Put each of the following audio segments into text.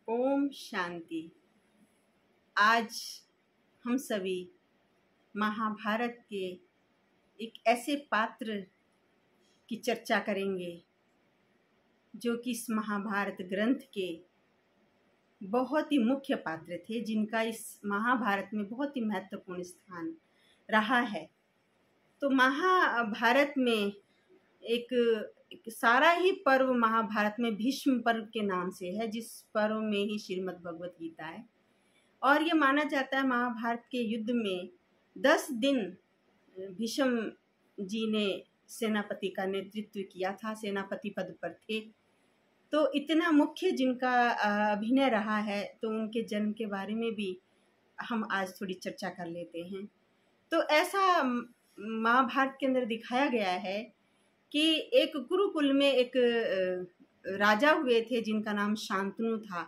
ओम शांति। आज हम सभी महाभारत के एक ऐसे पात्र की चर्चा करेंगे जो कि इस महाभारत ग्रंथ के बहुत ही मुख्य पात्र थे, जिनका इस महाभारत में बहुत ही महत्वपूर्ण स्थान रहा है। तो महाभारत में एक सारा ही पर्व महाभारत में भीष्म पर्व के नाम से है, जिस पर्व में ही श्रीमद् भगवत गीता है। और ये माना जाता है महाभारत के युद्ध में 10 दिन भीष्म जी ने सेनापति का नेतृत्व किया था, सेनापति पद पर थे। तो इतना मुख्य जिनका अभिनय रहा है, तो उनके जन्म के बारे में भी हम आज थोड़ी चर्चा कर लेते हैं। तो ऐसा महाभारत के अंदर दिखाया गया है कि एक गुरुकुल में एक राजा हुए थे जिनका नाम शांतनु था।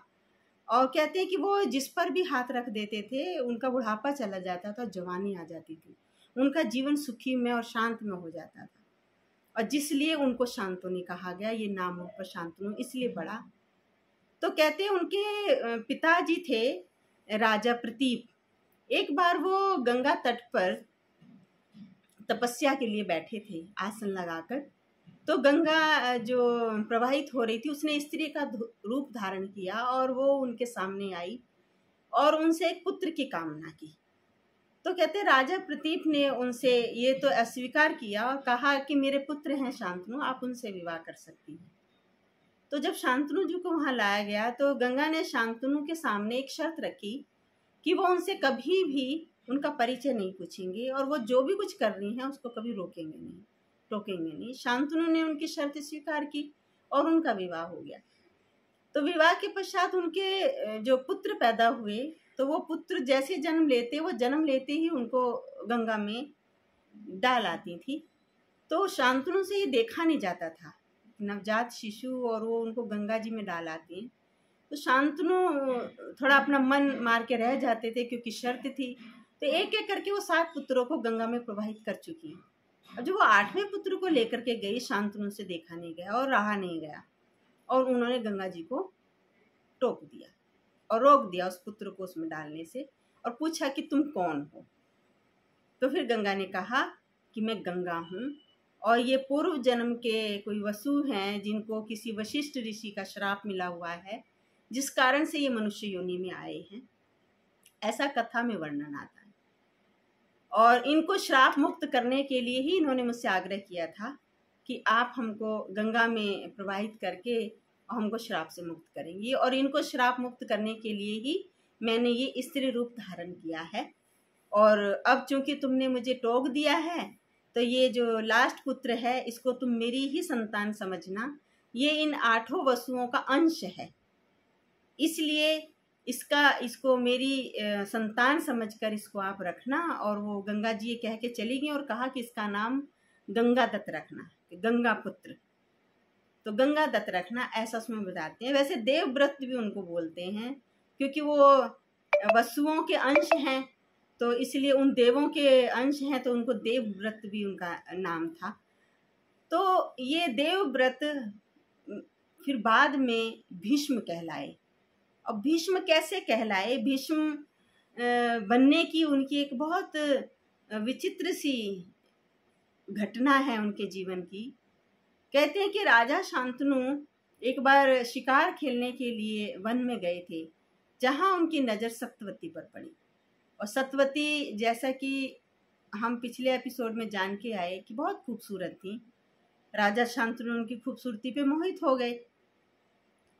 और कहते हैं कि वो जिस पर भी हाथ रख देते थे उनका बुढ़ापा चला जाता था, जवानी आ जाती थी, उनका जीवन सुखी में और शांत में हो जाता था। और जिसलिए उनको शांतनु कहा गया, ये नाम उन पर शांतनु इसलिए पड़ा। तो कहते हैं उनके पिताजी थे राजा प्रतीप। एक बार वो गंगा तट पर तपस्या के लिए बैठे थे आसन लगाकर। तो गंगा जो प्रवाहित हो रही थी उसने स्त्री का रूप धारण किया और वो उनके सामने आई और उनसे एक पुत्र की कामना की। तो कहते राजा प्रतीप ने उनसे ये तो अस्वीकार किया और कहा कि मेरे पुत्र हैं शांतनु, आप उनसे विवाह कर सकती हैं। तो जब शांतनु जी को वहां लाया गया तो गंगा ने शांतनु के सामने एक शर्त रखी कि वो उनसे कभी भी उनका परिचय नहीं पूछेंगे और वो जो भी कुछ कर रही हैं उसको कभी टोकेंगे नहीं। शांतनु ने उनकी शर्त स्वीकार की और उनका विवाह हो गया। तो विवाह के पश्चात उनके जो पुत्र पैदा हुए, तो वो पुत्र जैसे जन्म लेते ही उनको गंगा में डाल आती थी। तो शांतनु से ये देखा नहीं जाता था, नवजात शिशु और वो उनको गंगा जी में डाल आती हैं। तो शांतनु थोड़ा अपना मन मार के रह जाते थे क्योंकि शर्त थी। तो एक एक करके वो 7 पुत्रों को गंगा में प्रवाहित कर चुकी हैं। अब जब वो 8वें पुत्र को लेकर के गई, शांतनु से देखा नहीं गया और रहा नहीं गया और उन्होंने गंगा जी को टोक दिया और रोक दिया उस पुत्र को उसमें डालने से और पूछा कि तुम कौन हो। तो फिर गंगा ने कहा कि मैं गंगा हूँ और ये पूर्व जन्म के कोई वसु हैं जिनको किसी वशिष्ठ ऋषि का श्राप मिला हुआ है, जिस कारण से ये मनुष्य योनि में आए हैं। ऐसा कथा में वर्णन आता है। और इनको श्राप मुक्त करने के लिए ही इन्होंने मुझसे आग्रह किया था कि आप हमको गंगा में प्रवाहित करके हमको श्राप से मुक्त करेंगी। और इनको श्राप मुक्त करने के लिए ही मैंने ये स्त्री रूप धारण किया है। और अब चूंकि तुमने मुझे टोक दिया है, तो ये जो लास्ट पुत्र है इसको तुम मेरी ही संतान समझना। ये इन 8 वसुओं का अंश है, इसलिए इसको मेरी संतान समझकर इसको आप रखना। और वो गंगा जी ये कह के चली गई और कहा कि इसका नाम गंगा दत्त रखना, गंगा पुत्र। तो गंगा दत्त रखना, ऐसा उसमें बताते हैं। वैसे देवव्रत भी उनको बोलते हैं क्योंकि वो वसुओं के अंश हैं, तो इसलिए उन देवों के अंश हैं, तो उनको देवव्रत भी उनका नाम था। तो ये देवव्रत फिर बाद में भीष्म कहलाए। अब भीष्म कैसे कहलाए? भीष्म बनने की उनकी एक बहुत विचित्र सी घटना है उनके जीवन की। कहते हैं कि राजा शांतनु एक बार शिकार खेलने के लिए वन में गए थे, जहां उनकी नज़र सत्यवती पर पड़ी। और सत्यवती, जैसा कि हम पिछले एपिसोड में जान के आए, कि बहुत खूबसूरत थी। राजा शांतनु उनकी खूबसूरती पे मोहित हो गए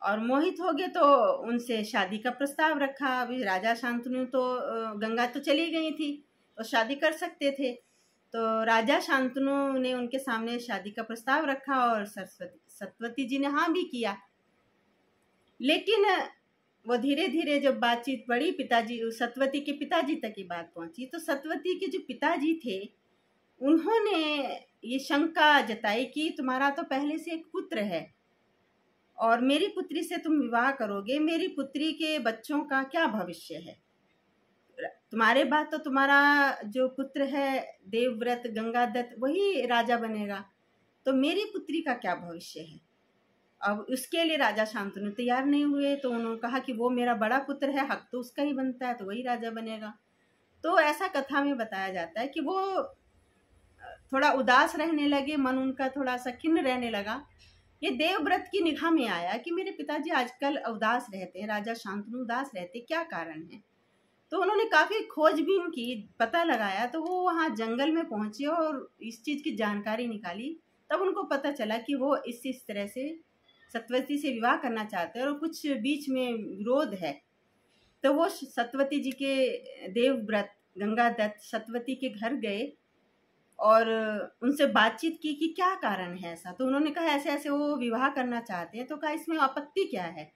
और मोहित हो गए तो उनसे शादी का प्रस्ताव रखा। अभी राजा शांतनु तो गंगा तो चली गई थी तो शादी कर सकते थे। तो राजा शांतनु ने उनके सामने शादी का प्रस्ताव रखा और सत्यवती जी ने हाँ भी किया। लेकिन वो धीरे धीरे जब बातचीत बढ़ी, सत्यवती के पिताजी तक की बात पहुंची, तो सत्यवती के जो पिताजी थे उन्होंने ये शंका जताई कि तुम्हारा तो पहले से एक पुत्र है और मेरी पुत्री से तुम विवाह करोगे, मेरी पुत्री के बच्चों का क्या भविष्य है? तुम्हारे बाद तो तुम्हारा जो पुत्र है देवव्रत गंगादत्त वही राजा बनेगा, तो मेरी पुत्री का क्या भविष्य है? अब उसके लिए राजा शांतनु तैयार नहीं हुए, तो उन्होंने कहा कि वो मेरा बड़ा पुत्र है, हक तो उसका ही बनता है, तो वही राजा बनेगा। तो ऐसा कथा में बताया जाता है कि वो थोड़ा उदास रहने लगे, मन उनका थोड़ा सा खिन्न रहने लगा। ये देवव्रत की निगाह में आया कि मेरे पिताजी आजकल उदास रहते हैं, राजा शांतनु उदास रहते, क्या कारण है। तो उन्होंने काफ़ी खोजबीन की, पता लगाया, तो वो वहाँ जंगल में पहुँचे और इस चीज़ की जानकारी निकाली। तब उनको पता चला कि वो इस तरह से सत्यवती से विवाह करना चाहते हैं और कुछ बीच में विरोध है। तो वो सत्यवती जी के देवव्रत गंगादत्त सत्यवती के घर गए और उनसे बातचीत की कि क्या कारण है ऐसा। तो उन्होंने कहा ऐसे ऐसे वो विवाह करना चाहते हैं। तो कहा इसमें आपत्ति क्या है,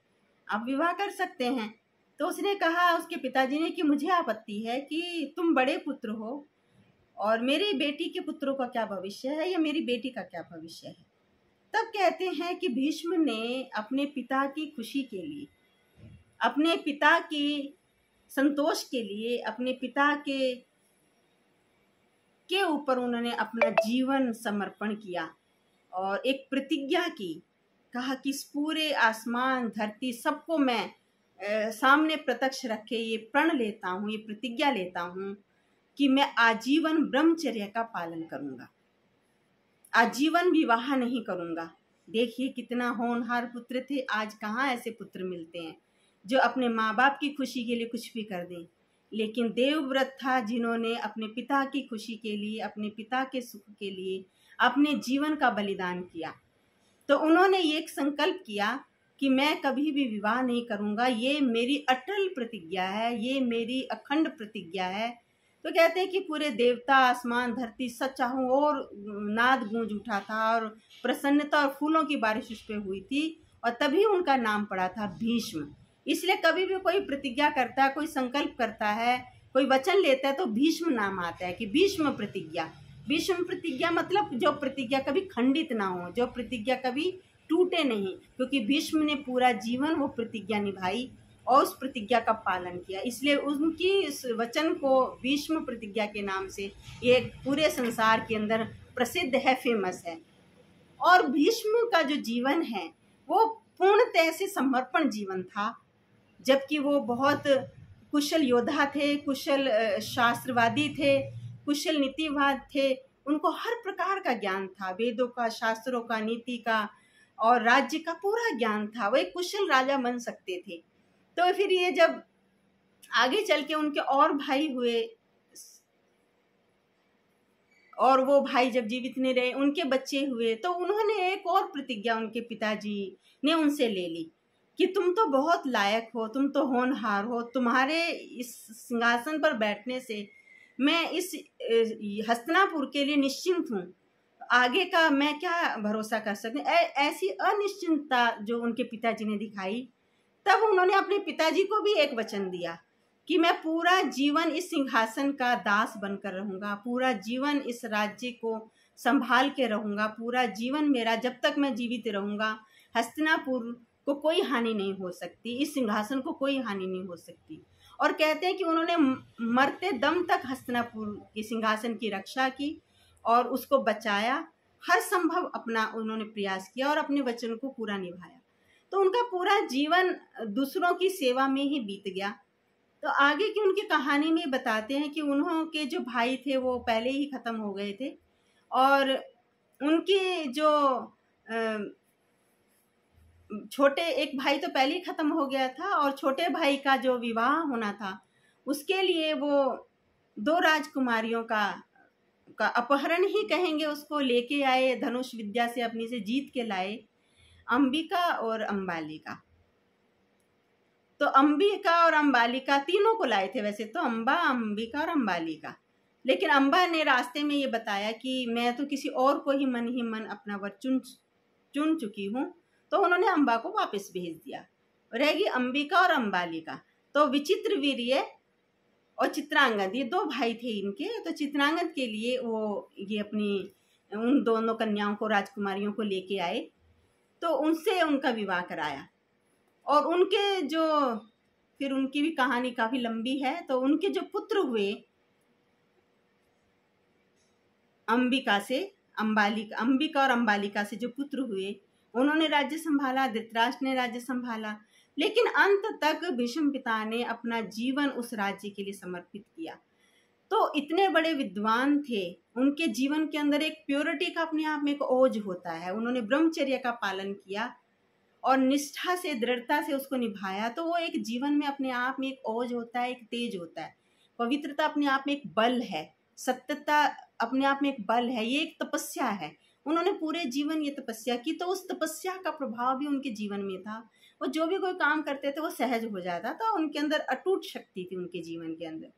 आप विवाह कर सकते हैं। तो उसने कहा, उसके पिताजी ने, कि मुझे आपत्ति है कि तुम बड़े पुत्र हो और मेरी बेटी के पुत्रों का क्या भविष्य है या मेरी बेटी का क्या भविष्य है। तब कहते हैं कि भीष्म ने अपने पिता की खुशी के लिए, अपने पिता की संतोष के लिए, अपने पिता के ऊपर उन्होंने अपना जीवन समर्पण किया और एक प्रतिज्ञा की। कहा कि इस पूरे आसमान धरती सबको मैं सामने प्रत्यक्ष रखे ये प्रण लेता हूँ, ये प्रतिज्ञा लेता हूँ कि मैं आजीवन ब्रह्मचर्य का पालन करूँगा, आजीवन विवाह नहीं करूँगा। देखिए कितना होनहार पुत्र थे, आज कहाँ ऐसे पुत्र मिलते हैं जो अपने माँ बाप की खुशी के लिए कुछ भी कर दें। लेकिन देवव्रत था जिन्होंने अपने पिता की खुशी के लिए, अपने पिता के सुख के लिए अपने जीवन का बलिदान किया। तो उन्होंने ये एक संकल्प किया कि मैं कभी भी विवाह नहीं करूँगा, ये मेरी अटल प्रतिज्ञा है, ये मेरी अखंड प्रतिज्ञा है। तो कहते हैं कि पूरे देवता, आसमान, धरती सब चाहों और नाद गूंज उठा था और प्रसन्नता और फूलों की बारिश उस पर हुई थी और तभी उनका नाम पड़ा था भीष्म। इसलिए कभी भी कोई प्रतिज्ञा करता है, कोई संकल्प करता है, कोई वचन लेता है तो भीष्म नाम आता है कि भीष्म प्रतिज्ञा। भीष्म प्रतिज्ञा मतलब जो प्रतिज्ञा कभी खंडित ना हो, जो प्रतिज्ञा कभी टूटे नहीं, क्योंकि भीष्म ने पूरा जीवन वो प्रतिज्ञा निभाई और उस प्रतिज्ञा का पालन किया। इसलिए उनकी इस वचन को भीष्म प्रतिज्ञा के नाम से ये पूरे संसार के अंदर प्रसिद्ध है, फेमस है। और भीष्म का जो जीवन है वो पूर्णतः से समर्पण जीवन था, जबकि वो बहुत कुशल योद्धा थे, कुशल शास्त्रवादी थे, कुशल नीतिवाद थे। उनको हर प्रकार का ज्ञान था, वेदों का, शास्त्रों का, नीति का और राज्य का पूरा ज्ञान था। वो एक कुशल राजा बन सकते थे। तो फिर ये जब आगे चल के उनके और भाई हुए और वो भाई जब जीवित नहीं रहे, उनके बच्चे हुए, तो उन्होंने एक और प्रतिज्ञा उनके पिताजी ने उनसे ले ली कि तुम तो बहुत लायक हो, तुम तो होनहार हो, तुम्हारे इस सिंहासन पर बैठने से मैं इस हस्तिनापुर के लिए निश्चिंत हूँ, आगे का मैं क्या भरोसा कर सकती। ऐसी अनिश्चिंतता जो उनके पिताजी ने दिखाई, तब उन्होंने अपने पिताजी को भी एक वचन दिया कि मैं पूरा जीवन इस सिंहासन का दास बनकर रहूँगा, पूरा जीवन इस राज्य को संभाल के रहूँगा, पूरा जीवन मेरा जब तक मैं जीवित रहूँगा हस्तिनापुर को कोई हानि नहीं हो सकती, इस सिंहासन को कोई हानि नहीं हो सकती। और कहते हैं कि उन्होंने मरते दम तक हस्तिनापुर के सिंहासन की रक्षा की और उसको बचाया, हर संभव अपना उन्होंने प्रयास किया और अपने वचन को पूरा निभाया। तो उनका पूरा जीवन दूसरों की सेवा में ही बीत गया। तो आगे की उनकी कहानी में बताते हैं कि उन्होंने जो भाई थे वो पहले ही ख़त्म हो गए थे और उनके जो छोटे एक भाई तो पहले ही ख़त्म हो गया था और छोटे भाई का जो विवाह होना था उसके लिए वो दो राजकुमारियों का अपहरण ही कहेंगे, उसको लेके आए, धनुष विद्या से अपनी से जीत के लाए, अंबिका और अंबालिका। तो अंबिका और अंबालिका तीनों को लाए थे वैसे तो, अंबा, अंबिका और अंबालिका। लेकिन अंबा ने रास्ते में ये बताया कि मैं तो किसी और को ही मन अपना वर चुन चुकी हूँ। तो उन्होंने अंबा को वापस भेज दिया, रहेगी अंबिका और अंबालिका। तो विचित्र वीर्य और चित्रांगद ये दो भाई थे इनके। तो चित्रांगद के लिए वो ये अपनी उन दोनों कन्याओं को, राजकुमारियों को लेके आए, तो उनसे उनका विवाह कराया। और उनके जो फिर उनकी भी कहानी काफ़ी लंबी है। तो उनके जो पुत्र हुए अंबिका और अंबालिका से जो पुत्र हुए उन्होंने राज्य संभाला, धृतराष्ट्र ने राज्य संभाला, लेकिन अंत तक भीष्म पिता ने अपना जीवन उस राज्य के लिए समर्पित किया। तो इतने बड़े विद्वान थे, उनके जीवन के अंदर एक प्योरिटी का अपने आप में एक ओज होता है। उन्होंने ब्रह्मचर्य का पालन किया और निष्ठा से, दृढ़ता से उसको निभाया, तो वो एक जीवन में अपने आप में एक ओज होता है, एक तेज होता है। पवित्रता अपने आप में एक बल है, सत्यता अपने आप में एक बल है, ये एक तपस्या है। उन्होंने पूरे जीवन ये तपस्या की, तो उस तपस्या का प्रभाव भी उनके जीवन में था। वो जो भी कोई काम करते थे वो सहज हो जाता था। उनके अंदर अटूट शक्ति थी, उनके जीवन के अंदर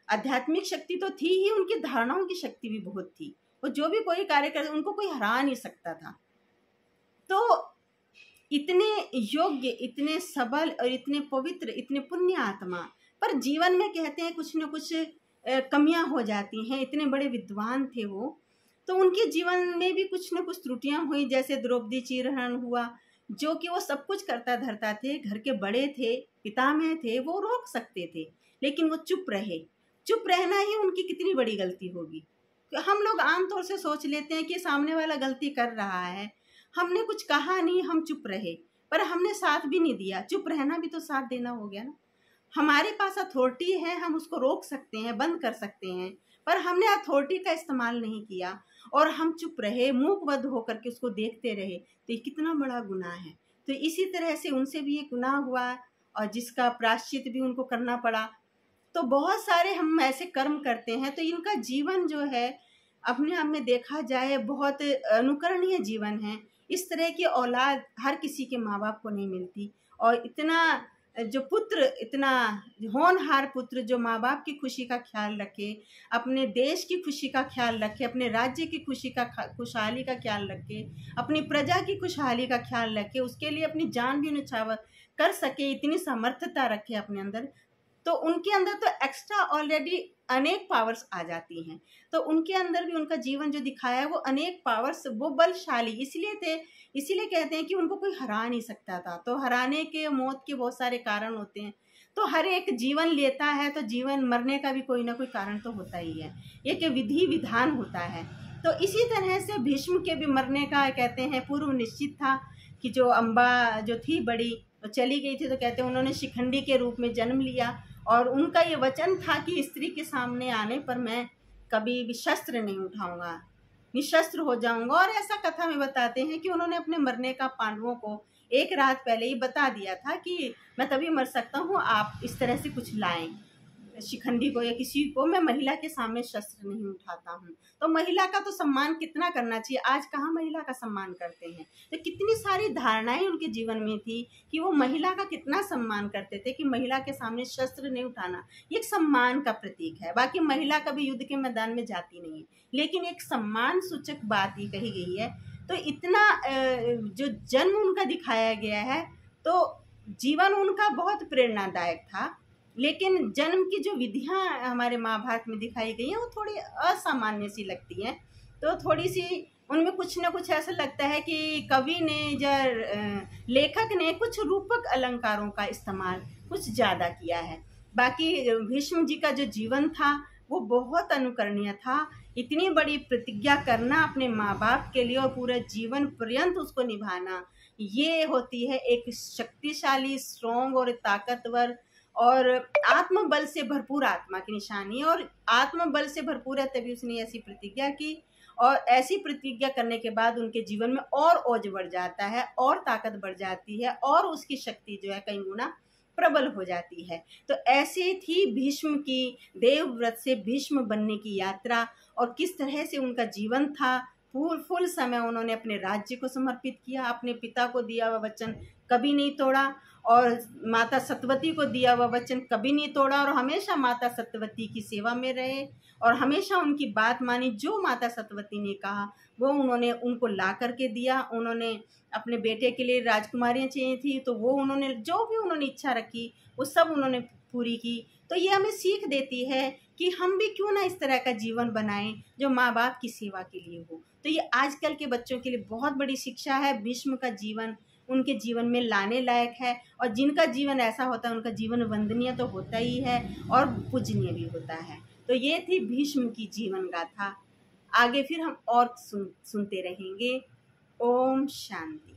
आध्यात्मिक शक्ति तो थी ही, उनकी धारणाओं की शक्ति भी बहुत थी। वो जो भी कोई कार्य करते उनको कोई हरा नहीं सकता था। तो इतने योग्य, इतने सबल और इतने पवित्र, इतने पुण्य आत्मा, पर जीवन में कहते हैं कुछ न कुछ कमियां हो जाती हैं। इतने बड़े विद्वान थे वो, तो उनके जीवन में भी कुछ न कुछ त्रुटियां हुई। जैसे द्रौपदी चिरहरण हुआ, जो कि वो सब कुछ करता धरता थे, घर के बड़े थे, पितामह थे, वो रोक सकते थे, लेकिन वो चुप रहे। चुप रहना ही उनकी कितनी बड़ी गलती होगी। हम लोग आमतौर से सोच लेते हैं कि सामने वाला गलती कर रहा है, हमने कुछ कहा नहीं, हम चुप रहे, पर हमने साथ भी नहीं दिया। चुप रहना भी तो साथ देना हो गया ना। हमारे पास अथॉरिटी है, हम उसको रोक सकते हैं, बंद कर सकते हैं, पर हमने अथॉरिटी का इस्तेमाल नहीं किया और हम चुप रहे, मूकबद्ध होकर के उसको देखते रहे, तो ये कितना बड़ा गुनाह है। तो इसी तरह से उनसे भी ये गुनाह हुआ और जिसका प्रायश्चित भी उनको करना पड़ा। तो बहुत सारे हम ऐसे कर्म करते हैं, तो इनका जीवन जो है अपने आप में देखा जाए बहुत अनुकरणीय जीवन है। इस तरह की औलाद हर किसी के माँ बाप को नहीं मिलती। और इतना जो पुत्र, इतना होनहार पुत्र जो माँ बाप की खुशी का ख्याल रखे, अपने देश की खुशी का ख्याल रखे, अपने राज्य की खुशी का खुशहाली का ख्याल रखे, अपनी प्रजा की खुशहाली का ख्याल रखे, उसके लिए अपनी जान भी न्यौछावर कर सके, इतनी समर्थता रखे अपने अंदर, तो उनके अंदर तो एक्स्ट्रा ऑलरेडी अनेक पावर्स आ जाती हैं। तो उनके अंदर भी उनका जीवन जो दिखाया है वो अनेक पावर्स, वो बलशाली इसलिए थे, इसीलिए कहते हैं कि उनको कोई हरा नहीं सकता था। तो हराने के, मौत के बहुत सारे कारण होते हैं। तो हर एक जीवन लेता है तो जीवन मरने का भी कोई ना कोई कारण तो होता ही है, एक विधि विधान होता है। तो इसी तरह से भीष्म के भी मरने का कहते हैं पूर्व निश्चित था कि जो अम्बा जो थी बड़ी, तो चली गई थी, तो कहते हैं उन्होंने शिखंडी के रूप में जन्म लिया और उनका ये वचन था कि स्त्री के सामने आने पर मैं कभी भी शस्त्र नहीं उठाऊंगा, निशस्त्र हो जाऊंगा। और ऐसा कथा में बताते हैं कि उन्होंने अपने मरने का पांडवों को एक रात पहले ही बता दिया था कि मैं तभी मर सकता हूँ, आप इस तरह से कुछ लाएं शिखंडी को या किसी को, मैं महिला के सामने शस्त्र नहीं उठाता हूँ। तो महिला का तो सम्मान कितना करना चाहिए, आज कहाँ महिला का सम्मान करते हैं। तो कितनी सारी धारणाएं उनके जीवन में थी कि वो महिला का कितना सम्मान करते थे कि महिला के सामने शस्त्र नहीं उठाना, ये एक सम्मान का प्रतीक है। बाकी महिला कभी युद्ध के मैदान में जाती नहीं है, लेकिन एक सम्मान सूचक बात ही कही गई है। तो इतना जो जन्म उनका दिखाया गया है, तो जीवन उनका बहुत प्रेरणादायक था। लेकिन जन्म की जो विधियां हमारे महाभारत में दिखाई गई हैं वो थोड़ी असामान्य सी लगती हैं। तो थोड़ी सी उनमें कुछ न कुछ ऐसा लगता है कि कवि ने या लेखक ने कुछ रूपक अलंकारों का इस्तेमाल कुछ ज़्यादा किया है। बाकी भीष्म जी का जो जीवन था वो बहुत अनुकरणीय था। इतनी बड़ी प्रतिज्ञा करना अपने माँ बाप के लिए और पूरे जीवन पर्यंत उसको निभाना, ये होती है एक शक्तिशाली, स्ट्रॉन्ग और ताकतवर और आत्मबल से भरपूर आत्मा की निशानी। और आत्मबल से भरपूर है तभी उसने ऐसी प्रतिज्ञा की, और ऐसी प्रतिज्ञा करने के बाद उनके जीवन में और ओज बढ़ जाता है, और ताकत बढ़ जाती है, और उसकी शक्ति जो है कई गुना प्रबल हो जाती है। तो ऐसे थी भीष्म की देवव्रत से भीष्म बनने की यात्रा, और किस तरह से उनका जीवन था। फुल समय उन्होंने अपने राज्य को समर्पित किया, अपने पिता को दिया हुआ वचन कभी नहीं तोड़ा, और माता सत्यवती को दिया हुआ वचन कभी नहीं तोड़ा, और हमेशा माता सत्यवती की सेवा में रहे और हमेशा उनकी बात मानी। जो माता सत्यवती ने कहा वो उन्होंने उनको ला करके दिया। उन्होंने अपने बेटे के लिए राजकुमारियाँ चाहिए थी, तो वो उन्होंने जो भी उन्होंने इच्छा रखी वो सब उन्होंने पूरी की। तो ये हमें सीख देती है कि हम भी क्यों ना इस तरह का जीवन बनाएं जो माँ बाप की सेवा के लिए हो। तो ये आजकल के बच्चों के लिए बहुत बड़ी शिक्षा है। भीष्म का जीवन उनके जीवन में लाने लायक है, और जिनका जीवन ऐसा होता है उनका जीवन वंदनीय तो होता ही है और पूजनीय भी होता है। तो ये थी भीष्म की जीवन गाथा। आगे फिर हम और सुनते रहेंगे। ओम शांति।